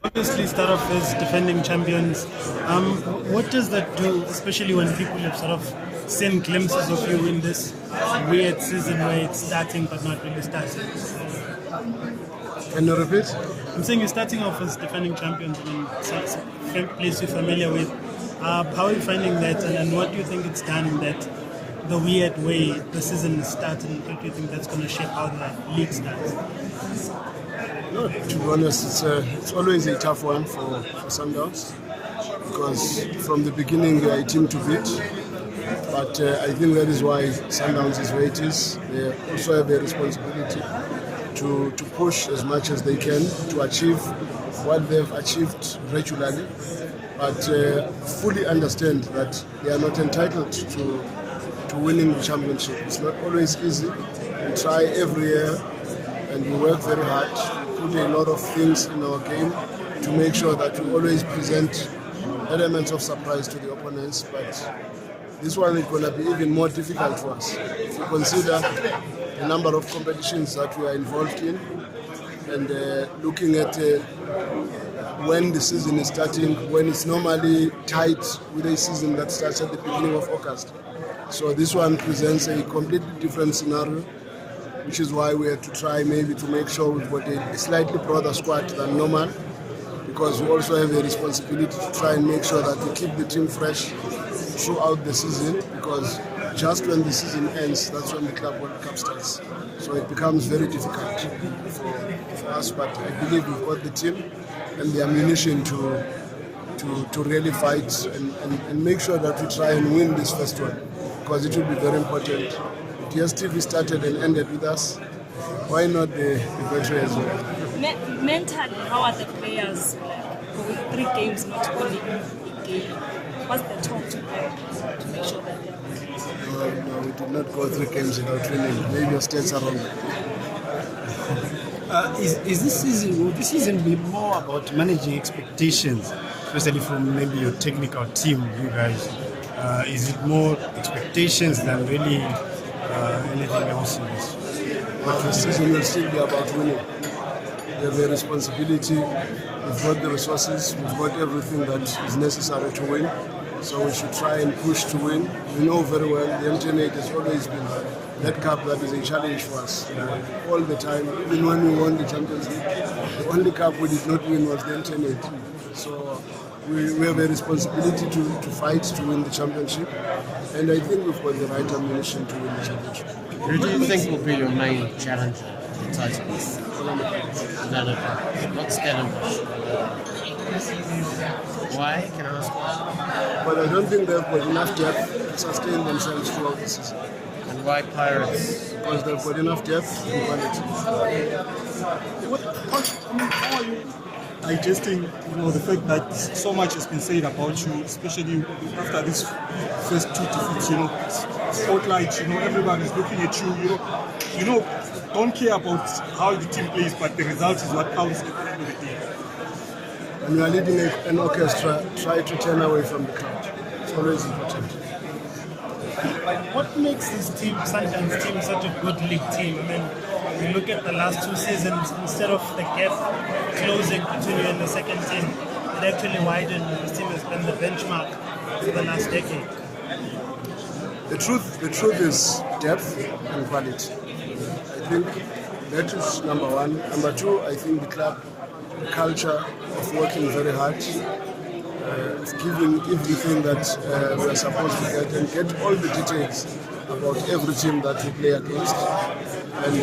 Obviously, start off as defending champions. What does that do, especially when people have sort of seen glimpses of you in this weird season where it's starting but not really starting? Can you repeat? I'm saying you're starting off as defending champions. I mean, it's a place you're familiar with. How are you finding that, and what do you think it's done that the weird way the season is starting? How do you think that's going to shape how the league starts? No, to be honest, it's always a tough one for Sundowns because from the beginning they are a team to beat. But I think that is why Sundowns is where it is. They also have a responsibility to push as much as they can to achieve what they've achieved regularly. But fully understand that they are not entitled to winning the championship. It's not always easy. We try every year and we work very hard. We put a lot of things in our game to make sure that we always present elements of surprise to the opponents. But this one is going to be even more difficult for us. If you consider the number of competitions that we are involved in and looking at when the season is starting, when it's normally tight with a season that starts at the beginning of August. So this one presents a completely different scenario, which is why we have to try maybe to make sure we've got a slightly broader squad than normal, because we also have a responsibility to try and make sure that we keep the team fresh throughout the season, because just when the season ends, that's when the Club World Cup starts. So it becomes very difficult for us, but I believe we've got the team and the ammunition to really fight and make sure that we try and win this first one, because it will be very important. If DSTV started and ended with us, why not the Betway as well? Mentally, how are the players with 3 games not only a game? What's the talk to them to make sure that they're No, we did not go 3 games without winning. Maybe your stats are wrong. Is this season, will this season be more about managing expectations, especially from maybe your technical team, you guys? Is it more expectations than really anything else in this? But the season will still be about winning. We have a responsibility. We've got the resources. We've got everything that is necessary to win. So we should try and push to win. We know very well the MTN8 has always been that cup that is a challenge for us. All the time, even when we won the Champions League, the only cup we did not win was the MTN8. So we have a responsibility to fight to win the championship. And I think we've got the right ammunition to win the championship. Who do you think will be your main challenger for the title? Not Stellenbosch. Why? Can I ask why? But I don't think they've got enough depth to sustain themselves throughout the season. And why Pirates? Because they've got enough depth and quality. How are you digesting, the fact that so much has been said about you, especially after this first 2 defeats, spotlight, everybody's looking at you, don't care about how the team plays, but the result is what counts at the end of the day. When you are leading an orchestra, try to turn away from the crowd. It's always important. What makes this team, Sundowns team, such a good league team? I mean, we look at the last 2 seasons, instead of the gap closing between you and the second team, it actually widened, and this team has been the benchmark for the last decade. The truth is depth and quality. I think that is number 1. Number 2, I think the club culture of working very hard, giving everything that we are supposed to get, and get all the details about every team that we play against. And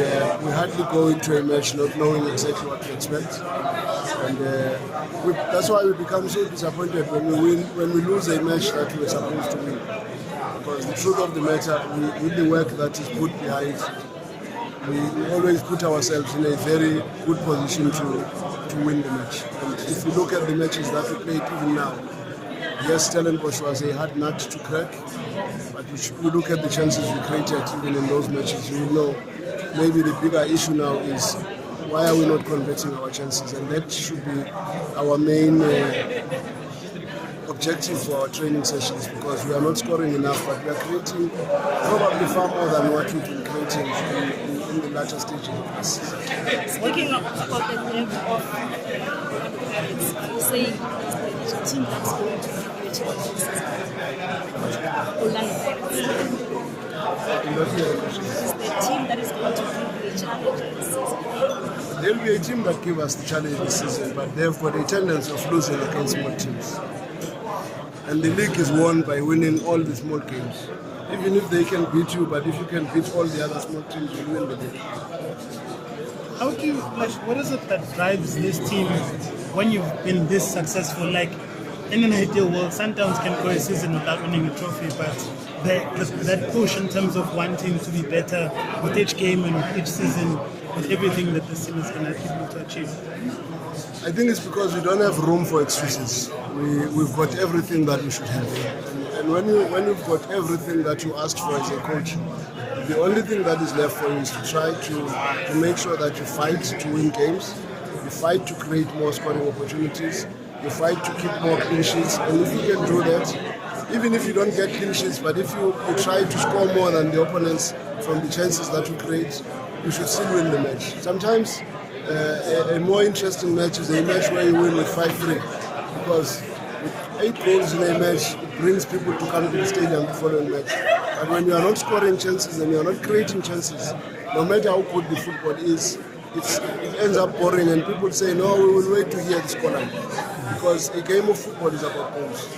we hardly go into a match not knowing exactly what to expect. And that's why we become so disappointed when we lose a match that we were supposed to win. Because the truth of the matter, with the work that is put behind, we always put ourselves in a very good position to win the match. And if you look at the matches that we played even now, yes, Stellenbosch was a hard nut to crack, but if you look at the chances we created even in those matches, you will know maybe the bigger issue now is why are we not converting our chances, and that should be our main objective for our training sessions, because we are not scoring enough, but we are creating probably far more than what we've been creating in the latter stages of this season. Speaking about the level of saying the team that's going to give you a challenge this season? Orlando Pirates. Is the team that is going to give you a challenge this season? There'll be a team that give us the challenge this season, but they've got a tendency of losing against small teams. And the league is won by winning all the small games. Even if they can beat you, but if you can beat all the other small teams, you win the league. How do you, what is it that drives this team when you've been this successful? Like, in an ideal world, Sundowns can go a season without winning a trophy, but that push in terms of wanting to be better with each game and with each season, with everything that this team is going to be able to achieve. I think it's because we don't have room for excuses. We've got everything that we should have. And when you've got everything that you asked for as a coach, the only thing that is left for you is to try to make sure that you fight to win games, you fight to create more scoring opportunities, you fight to keep more clean sheets. And if you can do that, even if you don't get clean sheets, but if you try to score more than the opponents from the chances that you create, you should still win the match. Sometimes a more interesting match is a match where you win with 5-3, because with 8 goals in a match, it brings people to come to the stadium the following match. But when you are not scoring chances and you are not creating chances, no matter how good the football is, it ends up boring, and people say, no, we will wait to hear the scoreline, because a game of football is about goals.